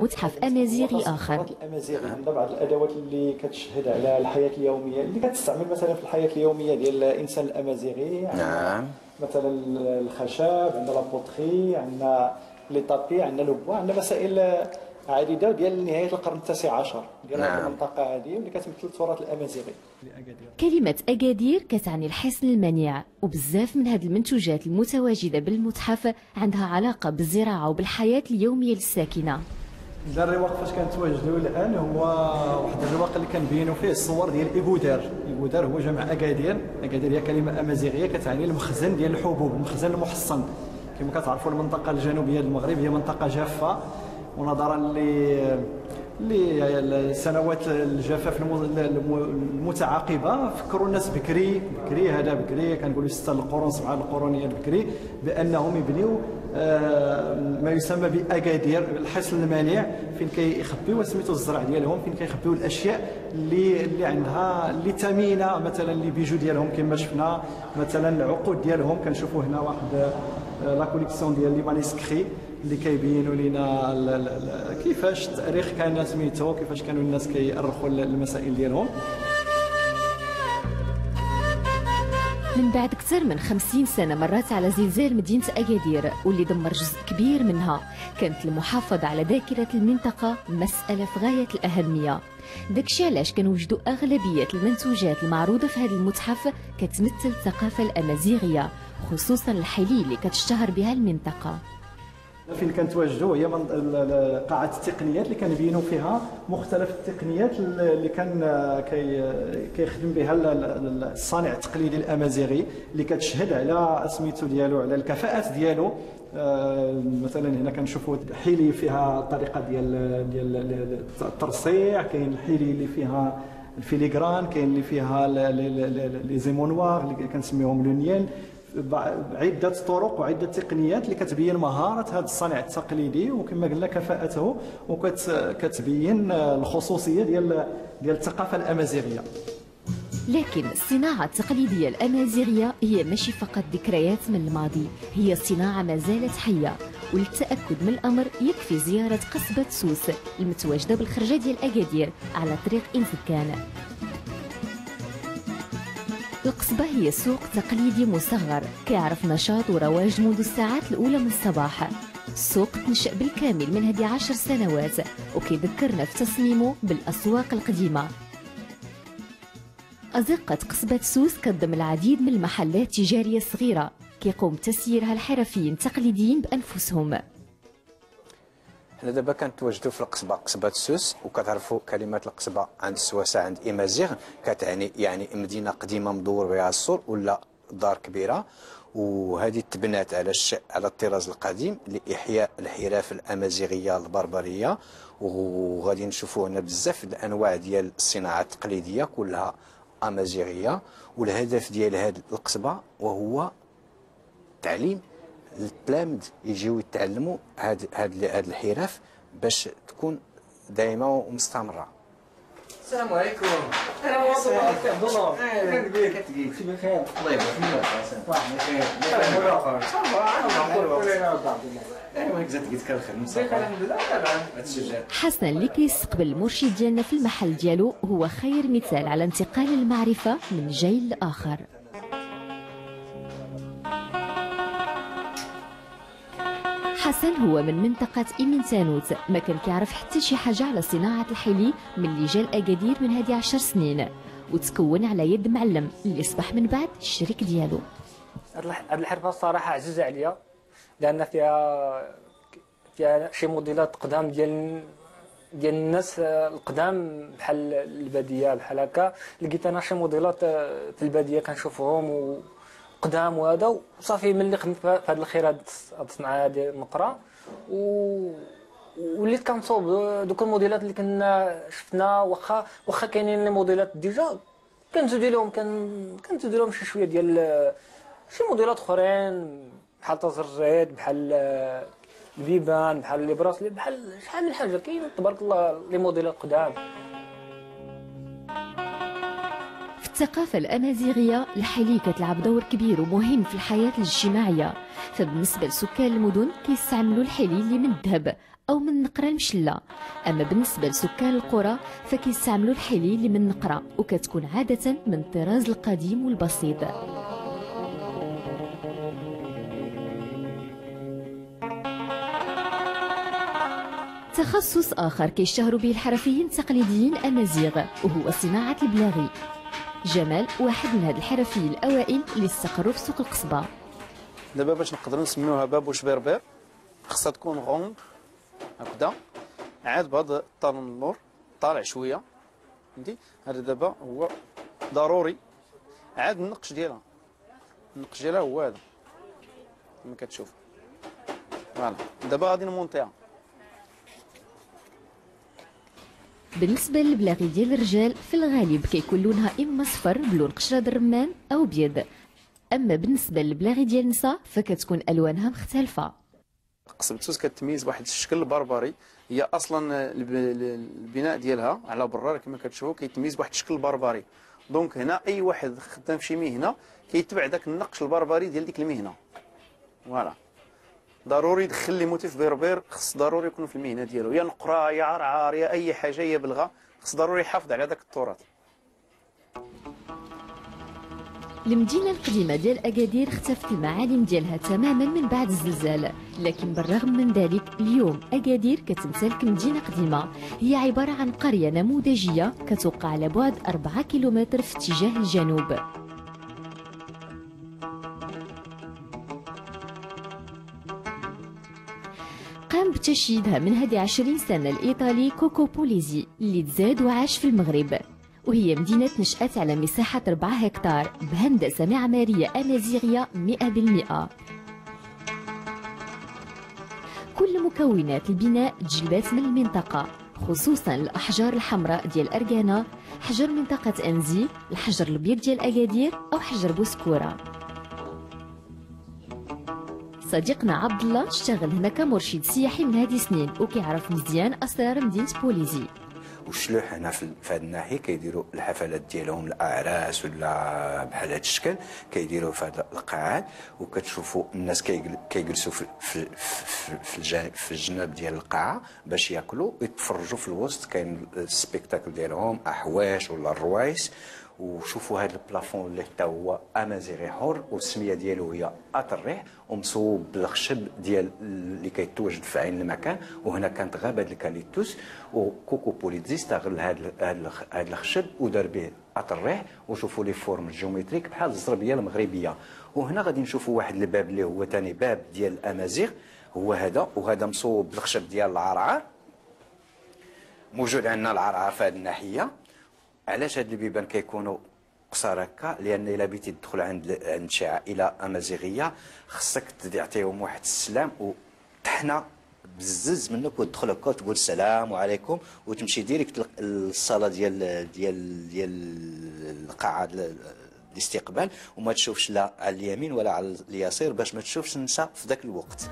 متحف أمازيغي آخر. الأمازيغي عندنا بعض الأدوات اللي كتشهد على الحياة اليومية اللي كتستعمل مثلا في الحياة اليومية ديال الإنسان الأمازيغي. نعم. مثلا الخشب، عندنا لابوتري، عندنا لي طابي، عندنا لو بوا، عندنا مسائل عديدة ديال نهاية القرن التاسع عشر ديال هذه المنطقة هذه واللي كتمثل التراث الأمازيغي. كلمة أكادير كتعني الحصن المنيع، وبزاف من هذه المنتوجات المتواجدة بالمتحف عندها علاقة بالزراعة وبالحياة اليومية للساكنة. الرواق فاش كنتواجدوا الان هو واحد الرواق اللي كنبينوا فيه الصور ديال ايبودار. ايبودار هو جمع اكادير. اكادير هي كلمه امازيغيه كتعني المخزن ديال الحبوب، المخزن المحصن. كما كتعرفوا المنطقه الجنوبيه المغرب هي منطقه جافه، ونظرا لسنوات الجفاف المتعاقبه فكروا الناس بكري هذا بكري كنقولوا 6 القرون 7 القرونيه بكري بانهم يبنيو ما يسمى باكادير، الحصن المنيع، فين كيخبيو سميتو الزرع ديالهم، فين كيخبيو الاشياء اللي عندها اللي ثمينه، مثلا اللي بيجو ديالهم كما شفنا، مثلا العقود ديالهم. كنشوفوا هنا واحد لا كوليكسيون ديال لي مانيسكري اللي كيبينوا لنا كيفاش التاريخ كان سميتو، كيفاش كانوا الناس كيأرخوا المسائل ديالهم. من بعد أكثر من 50 سنة مرات على زلزال مدينة أكادير واللي دمر جزء كبير منها، كانت المحافظة على ذاكرة المنطقة مسألة في غاية الأهمية. داكشي علاش كنوجدوا أغلبية المنتوجات المعروضة في هذا المتحف كتمثل الثقافة الأمازيغية، خصوصا الحلي اللي كتشتهر بها المنطقة. فين كنتواجدوا هي قاعة التقنيات اللي كنبينوا فيها مختلف التقنيات اللي كان كيخدم بها الصانع التقليدي الامازيغي، اللي كتشهد على سميتو ديالو، على الكفاءات ديالو. مثلا هنا كنشوفوا حيلي فيها الطريقه ديال الترصيع، كاين الحيلي اللي فيها الفيليغران، كاين اللي فيها لي زيمونوار اللي كنسميوهم لونيان. عدة طرق وعدة تقنيات اللي كتبين مهارة هذا الصانع التقليدي وكما قلنا كفاءته، وكتبين الخصوصية ديال الثقافة الأمازيغية. لكن الصناعة التقليدية الأمازيغية هي ماشي فقط ذكريات من الماضي، هي صناعة ما زالت حية. وللتأكد من الأمر يكفي زيارة قصبة سوس المتواجدة بالخرجة ديال أكادير على طريق إنزكان. القصبة هي سوق تقليدي مصغر كيعرف نشاط ورواج منذ الساعات الأولى من الصباح. السوق تنشأ بالكامل من هذه 10 سنوات وكيذكرنا في تصميمه بالأسواق القديمة. أزقة قصبة سوس كتضم العديد من المحلات التجارية الصغيرة كيقوم بتسييرها الحرفيين التقليديين بأنفسهم. حنا دابا كنتواجدوا في القصبه، قصبه سوس، وكتعرفوا كلمه القصبه عند السواسه عند امازيغ كتعني يعني مدينه قديمه مدور بها السور ولا دار كبيره، وهذه تبنات على الطراز القديم لاحياء الحرف الامازيغيه البربريه. وغادي نشوفوا هنا بزاف الانواع ديال الصناعات التقليديه كلها امازيغيه، والهدف ديال هذه القصبه وهو تعليم التلاميذ يجيو يتعلموا هاد الحرف باش تكون دائمه ومستمره. السلام عليكم. انا موظف عبد الله. اهلا بك. كيف بخير؟ الله يبارك فيك. صباح الخير. حسنا اللي كيستقبل المرشد ديالنا في المحل ديالو هو خير مثال على انتقال المعرفة من جيل لآخر. حسن هو من منطقة إيمنتانوت، ما كان كيعرف حتى شي حاجة على صناعة الحلي من اللي جا لأكادير من هذه 10 سنين، وتكون على يد معلم اللي أصبح من بعد الشريك ديالو. هاد الحرفة الصراحة عزيزة عليا، لأن فيها شي موديلات قدام ديال الناس القدام بحال البادية بحال هكا. لقيت أنا شي موديلات في البادية كنشوفهم قدام وهذا، وصافي ملي خدمت في هذا الخير هاد الصنعه ديال المقرا وليت كنصوب دوك الموديلات اللي كنا شفنا. واخا كاينين لي موديلات ديجا كنزيدو لهم شي شويه ديال شي موديلات اخرين بحال تزرجيت، بحال البيبان، بحال لي براسلي، بحال شحال من حاجه كاين تبارك الله لي موديلات قدام. في الثقافة الأمازيغية الحلي كتلعب دور كبير ومهم في الحياة الاجتماعية. فبالنسبة لسكان المدن كيستعملوا الحلي اللي من الذهب أو من النقرة المشلة، أما بالنسبة لسكان القرى فكيستعملوا الحلي اللي من النقرة وكتكون عادة من الطراز القديم والبسيط. تخصص آخر كيشتهروا به الحرفيين التقليديين الأمازيغ وهو صناعة البلاغي. جمال واحد من هاد الحرفيين الأوائل اللي استقروا في سوق القصبة. دابا باش نقدروا نسميوها بابوش بربر خاصها تكون غوند هكذا، عاد بهذا الطال من اللور طالع شويه فهمتي. هذا دابا هو ضروري، عاد النقش ديالها هو هذا كما كتشوف. فوالا دابا غادي نمونطيها. بالنسبة للبلاغي ديال الرجال في الغالب كيكون لونها إما صفر بلون قشرة الرمان أو بيض، أما بالنسبة للبلاغي ديال النساء فكتكون ألوانها مختلفة. قصبة سوس كتميز واحد الشكل البربري، هي أصلا البناء ديالها على برار كما كتشوفوا كيتميز بواحد الشكل بربري. دونك هنا أي واحد خدام في شي مهنة كيتبع داك النقش البربري ديال ديك المهنة. فوالا ضروري يدخل لي موتيف بربر، خص ضروري يكون في المهنه ديالو، يا نقره يا عرعار يا اي حاجه يا بلغه، خص ضروري يحافظ على داك التراث. المدينة القديمة ديال أكادير اختفت المعالم ديالها تماما من بعد الزلزال، لكن بالرغم من ذلك اليوم أكادير كتمثل كمدينة قديمة. هي عبارة عن قرية نموذجية كتوقع على بعد 4 كيلومتر في اتجاه الجنوب. قام بتشييدها من هذه 20 سنة الإيطالي كوكو بوليزي اللي تزاد وعاش في المغرب، وهي مدينة نشأت على مساحة 4 هكتار بهندسة معمارية أمازيغية 100%. كل مكونات البناء تجلبات من المنطقة، خصوصا الأحجار الحمراء ديال أركانا، حجر منطقة أنزي، الحجر الأبيض ديال أكادير أو حجر بوسكورة. صديقنا عبد الله اشتغل هنا كمرشد سياحي من هذه سنين وكيعرف مزيان اسرار مدينه بوليزي. والشلوح هنا في هذه الناحيه كيديروا الحفلات ديالهم الاعراس ولا بحال هذا الشكل كيديروا في هذا القاعات، وكتشوفوا الناس كيجلسوا في الجناب ديال القاعه باش ياكلوا ويتفرجوا في الوسط. كاين السبيكتاكل ديالهم احواش ولا الروايس. وشوفوا هذا البلافون اللي حتى هو امازيغي حر، والسميه ديالو هي الريح، ومصوب بالخشب ديال اللي كيتواجد في عين المكان. وهنا كانت غابه الكاليتوس، وكوكو بوليزي استغل هذا الخشب ودار به الريح. وشوفوا لي فورم جيومتريك بحال الزربيه المغربيه. وهنا غادي نشوفوا واحد الباب اللي هو ثاني باب ديال الامازيغ، هو هذا، وهذا مصوب بالخشب ديال العرعار. موجود عندنا العرعار في هذه الناحيه. علاش هاد البيبان كيكونوا قصار هكا؟ لان الا بغيتي تدخل عند شي عائله امازيغيه خصك تعطيهم واحد السلام وتحنا بزز منك وتدخل هكا وتقول السلام عليكم وتمشي ديريكت للصاله ديال القاعه الاستقبال، وما تشوفش لا على اليمين ولا على اليسار باش ما تشوفش النساء في ذاك الوقت.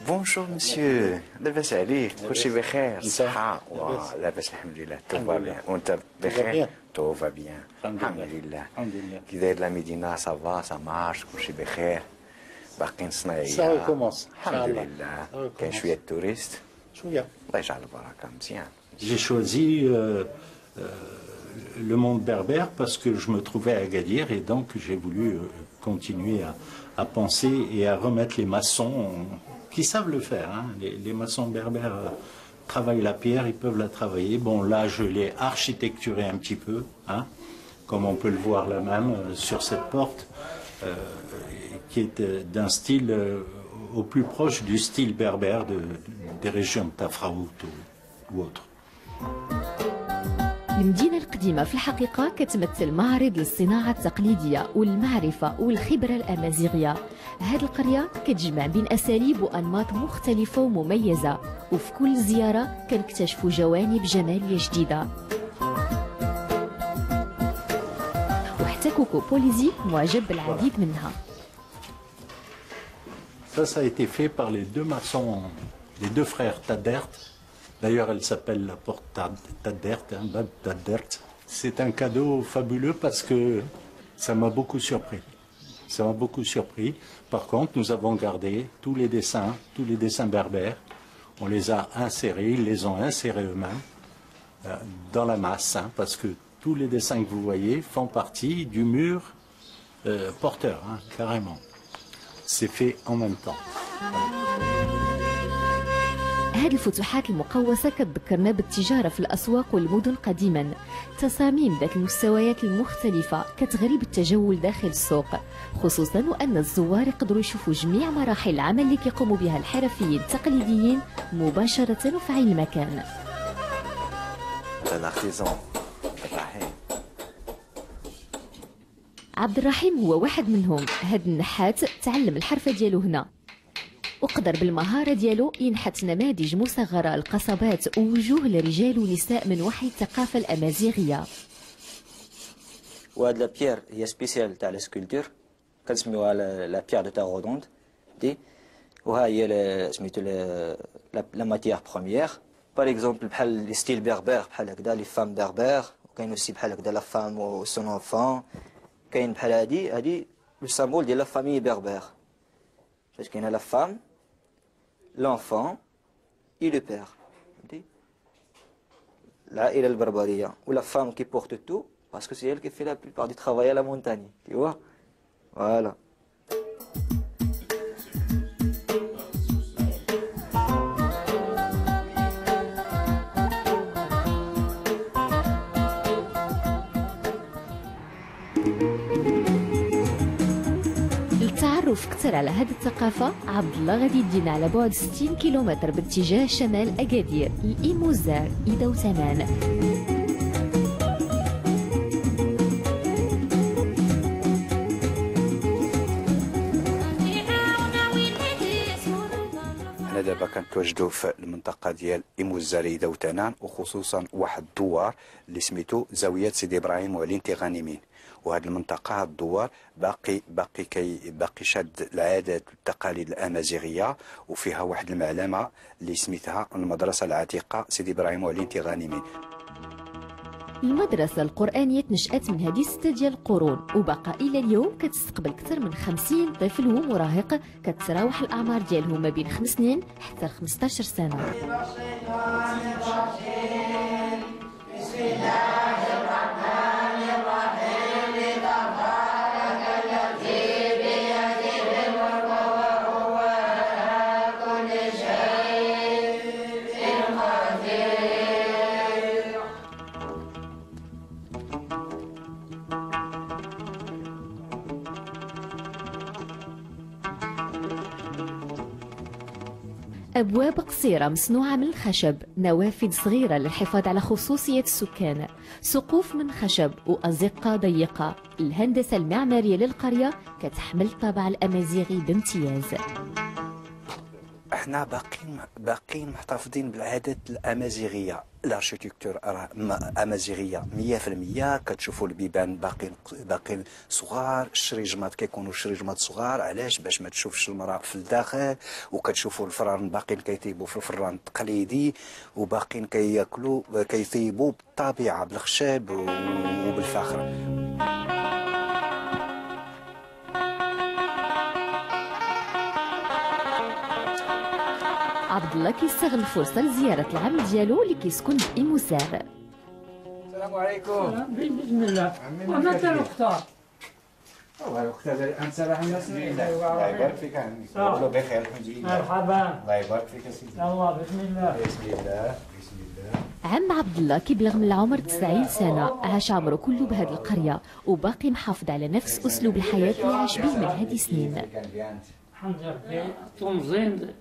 Bonjour monsieur, لاباس عليك؟ كلشي بخير؟ صحة؟ لاباس الحمد لله، توفا بيان، وانت بخير؟ توفا بيان، الحمد لله. كي داير لا مدينة صافا سا مارش كلشي بخير؟ باقيين صناعية؟ سا ريكومونس الحمد لله. كاين شوية التوريست؟ شوية. الله يجعل البركة، مزيان. J'ai choisi le monde berbère parce que je me trouvais à Agadir et donc j'ai voulu continuer à penser et à remettre les maçons qui savent le faire. Hein. Les maçons berbères travaillent la pierre, ils peuvent la travailler. Bon, là, je l'ai architecturé un petit peu, hein, comme on peut le voir là même sur cette porte, qui est d'un style au plus proche du style berbère des régions de Tafraout ou autres. المدينة القديمة في الحقيقة كتمثل معرض للصناعة التقليدية والمعرفة والخبرة الأمازيغية. هذه القرية كتجمع بين أساليب وأنماط مختلفة ومميزة، وفي كل زيارة كنكتشفوا جوانب جمالية جديدة. وحتى كوكو بوليزي معجب بالعديد منها. Ça a été fait par les deux maçons, les deux frères Tadert. D'ailleurs, elle s'appelle la porte Tadert, Bab Tadert. C'est un cadeau fabuleux parce que ça m'a beaucoup surpris. Ça m'a beaucoup surpris. Par contre, nous avons gardé tous les dessins berbères. On les a insérés, ils les ont insérés eux-mêmes dans la masse, parce que tous les dessins que vous voyez font partie du mur porteur, carrément. C'est fait en même temps. هذه الفتوحات المقوسة كتذكرنا بالتجارة في الأسواق والمدن قديما. تصاميم ذات المستويات المختلفة كتغري بالتجول داخل السوق، خصوصا وأن الزوار يقدروا يشوفوا جميع مراحل العمل اللي كيقوموا بها الحرفيين التقليديين مباشرة وفي عين المكان. عبد الرحيم هو واحد منهم. هذا النحات تعلم الحرفة ديالو هنا، وقدر بالمهارة ديالو ينحت نماذج مصغرة لقصبات ووجوه لرجال ونساء من وحي الثقافة الأمازيغية. وهاد لا بيير هي سبيسيال تاع لا سكولتور، كنسميوها لا بيير دو تاغودوند دي، وها هي سميتو لا ماتيير بروميير. باغ اكزومبل بحال لي ستيل بربر بحال هكذا لي فام بربر، وكاين اوسي بحال هكذا لا فام و سون انفون. كاين بحال هادي لو سامبول ديال لا فامي بربر، فاش كاينه لا فام l'enfant et le père. العائلة البربرية ou la femme qui porte tout parce que c'est elle qui fait la plupart du travail à la montagne, tu vois. Voilà. للتعرف أكثر على هذه الثقافة، عبد الله غادي يدينا على بعد 60 كيلومتر باتجاه شمال أكادير لإيموزار إيدا وتمان. حنا دابا كنتواجدوا في المنطقه ديال إيموزار إيدا وتنان، وخصوصا واحد الدوار اللي سميتو زاويه سيدي ابراهيم وعلين تيغانيمين. وهذه المنطقه، هذا الدوار باقي شاد العادات والتقاليد الامازيغيه، وفيها واحد المعلمه اللي سميتها المدرسه العتيقه سيدي ابراهيم وعلين تيغانيمين. المدرسة القرآنية نشأت من هذه 6 ديال القرون، وبقى إلى اليوم كتستقبل أكثر من 50 طفل ومراهق، كتراوح الأعمار ديالهم ما بين 5 سنين حتى 15 سنة. بسم الله الرحمن الرحيم. تبارك الذي بيده الملك وهو على كل شيء قدير. أبواب قصيرة مصنوعة من الخشب، نوافذ صغيرة للحفاظ على خصوصية السكان، سقوف من خشب وأزقة ضيقة. الهندسة المعمارية للقرية كتحمل الطابع الأمازيغي بامتياز. احنا باقيين محتفظين بالعادات الامازيغيه. الاركيتكتور راه امازيغيه 100%. كتشوفوا البيبان باقيين صغار، الشريجمات كيكونوا شريجمات صغار. علاش؟ باش ما تشوفش المراه في الداخل. وكتشوفوا الفران باقيين كيطيبوا في الفران التقليدي، وباقيين كياكلوا كيطيبوا بالطبيعه بالخشب وبالفخر. عبد الله كيستغل الفرصة لزيارة العم ديالو اللي كيسكن بإيموزار. السلام عليكم. بسم الله. ومتى المختار؟ والله المختار انت راه الناس. الله يبارك فيك عمي. والله بخير الحمد لله. مرحبا. الله يبارك فيك يا سيدي. الله بسم الله. بسم الله بسم الله. عم عبد الله كيبلغ من العمر 90 سنة، عاش عمره كله بهذه القرية وباقي محافظ على نفس أسلوب الحياة اللي عاش به من هذه السنين. الحمد لله. تنظيم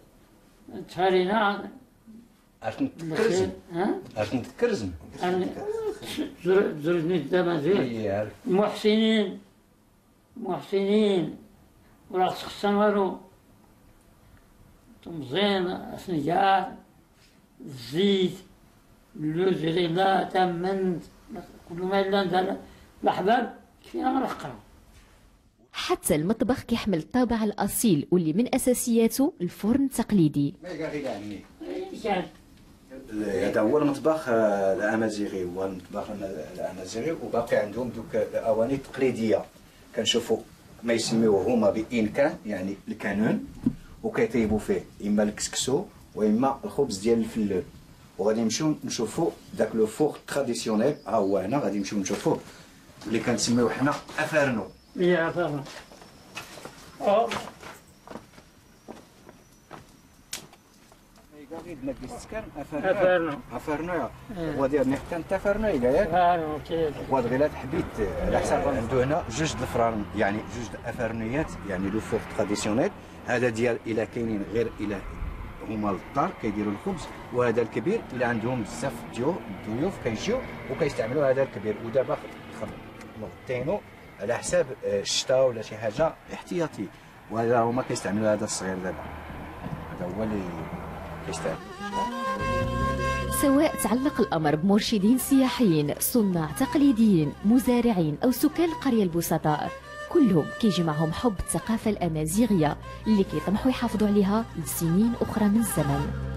تفارينا. اش نتكرزم؟ اش نتكرزم؟ زرجني الدمازيغ محسنين ولا خصنا والو تمزين سنجار الزيت اللوز لا تمنت كل ما إلا الأحباب كفينا نرقم. حتى المطبخ كيحمل الطابع الأصيل واللي من أساسياته الفرن التقليدي. هذا هو المطبخ الامازيغي، هو المطبخ الامازيغي، وباقي عندهم دوك الاواني التقليديه كنشوفوا ما يسميوه هما بإنكان، يعني الكانون، وكيطيبوا فيه اما الكسكسو واما الخبز ديال الفلول. وغادي نمشيو نشوفوا داك لو فور تراديسيونيل، ها هو هنا غادي نمشيو نشوفوه اللي كنسميوه حنا افارنو. يا افارنو. عندنا كيستكر افارنو هو ديال حتى انت افارنو ياك هو غير حبيت على حساب عنده هنا جوج الفران، يعني جوج افارنيات، يعني لو فور تراديسيونيل. هذا ديال الا كاينين غير الا هما للدار كيديروا الخبز، وهذا الكبير الا عندهم بزاف الضيوف كيجيو وكيستعملوا هذا الكبير. ودابا مغطينو على حساب الشتاء ولا شي حاجه احتياطي، وهذا هما كيستعملوا هذا الصغير دابا، هذا هو اللي كيستعمل. سواء تعلق الأمر بمرشدين سياحيين، صناع تقليديين، مزارعين أو سكان القرية البسطاء، كلهم كيجمعهم حب الثقافة الأمازيغية اللي كيطمحوا يحافظوا عليها لسنين أخرى من الزمن.